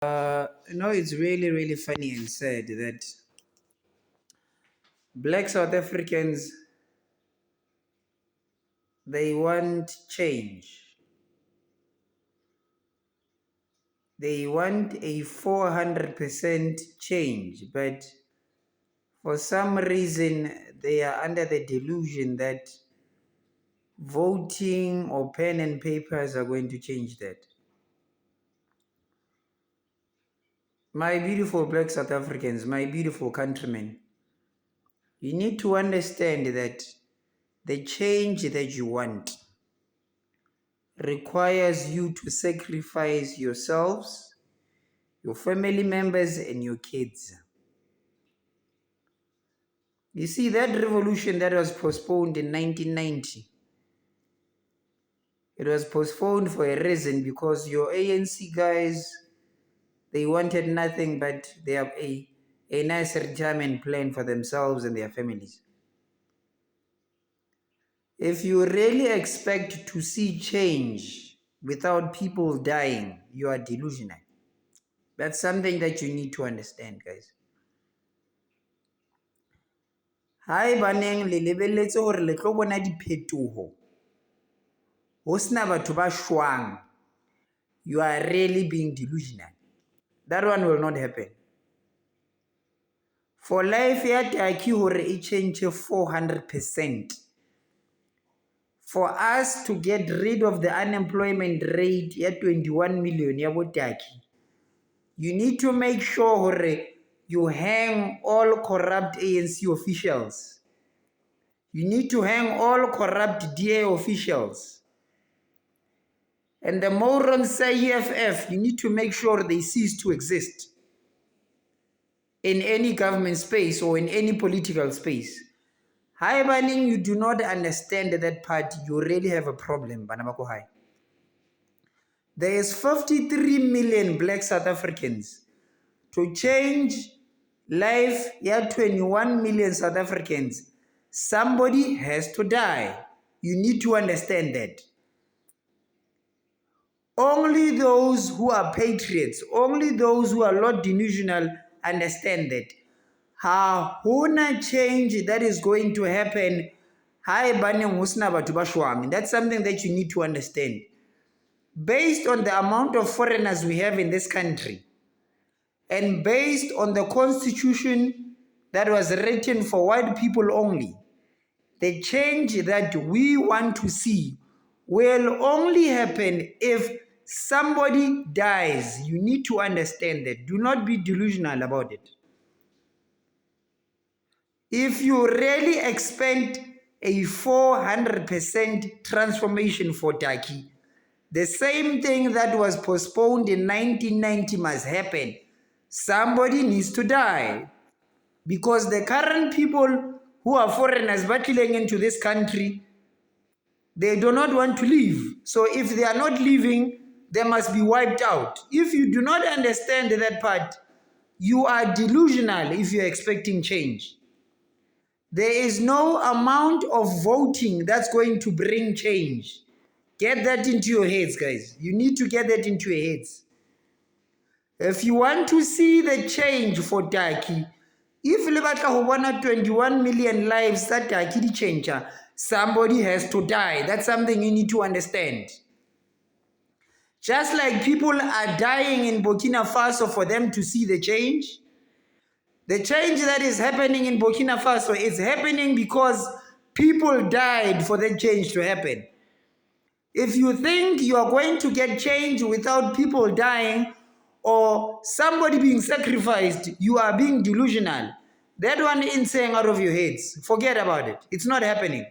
It's really, really funny and sad that black South Africans, they want change. They want a 400% change, but for some reason, they are under the delusion that voting or pen and papers are going to change that. My beautiful black South Africans, my beautiful countrymen, you need to understand that the change that you want requires you to sacrifice yourselves, your family members, and your kids. You see, that revolution that was postponed in 1990, it was postponed for a reason, because your ANC guys, they wanted nothing but they have a nice retirement plan for themselves and their families. If you really expect to see change without people dying, you are delusional. That's something that you need to understand, guys. Hai baneng le lebelletse hore le tlo bona diphetoho ho sena batho ba shwang, you are really being delusional. That one will not happen. For life ya Taki hore e change 400%. For us to get rid of the unemployment rate ya 21 million ya bo Taki, you need to make sure hore you hang all corrupt ANC officials. You need to hang all corrupt DA officials. And the morons say EFF, you need to make sure they cease to exist in any government space or in any political space. Haibaning, you do not understand that part, you really have a problem, Banamako Hai. There is 53 million black South Africans. To change life, you have 21 million South Africans. Somebody has to die. You need to understand that. Only those who are patriots, only those who are not delusional understand that. Huna change that is going to happen. That's something that you need to understand. Based on the amount of foreigners we have in this country, and based on the constitution that was written for white people only, the change that we want to see will only happen if somebody dies. You need to understand that. Do not be delusional about it. If you really expect a 400% transformation for Taki, the same thing that was postponed in 1990 must happen. Somebody needs to die. Because the current people who are foreigners battling into this country, they do not want to leave. So if they are not leaving, they must be wiped out. If you do not understand that part, you are delusional if you are expecting change. There is no amount of voting that's going to bring change. Get that into your heads, guys. You need to get that into your heads. If you want to see the change for Taki, if le batla ho bona 21 million lives that Taki di change, somebody has to die. That's something you need to understand. Just like people are dying in Burkina Faso for them to see the change that is happening in Burkina Faso is happening because people died for that change to happen. If you think you are going to get change without people dying or somebody being sacrificed, you are being delusional. That one ain't saying out of your heads. Forget about it. It's not happening.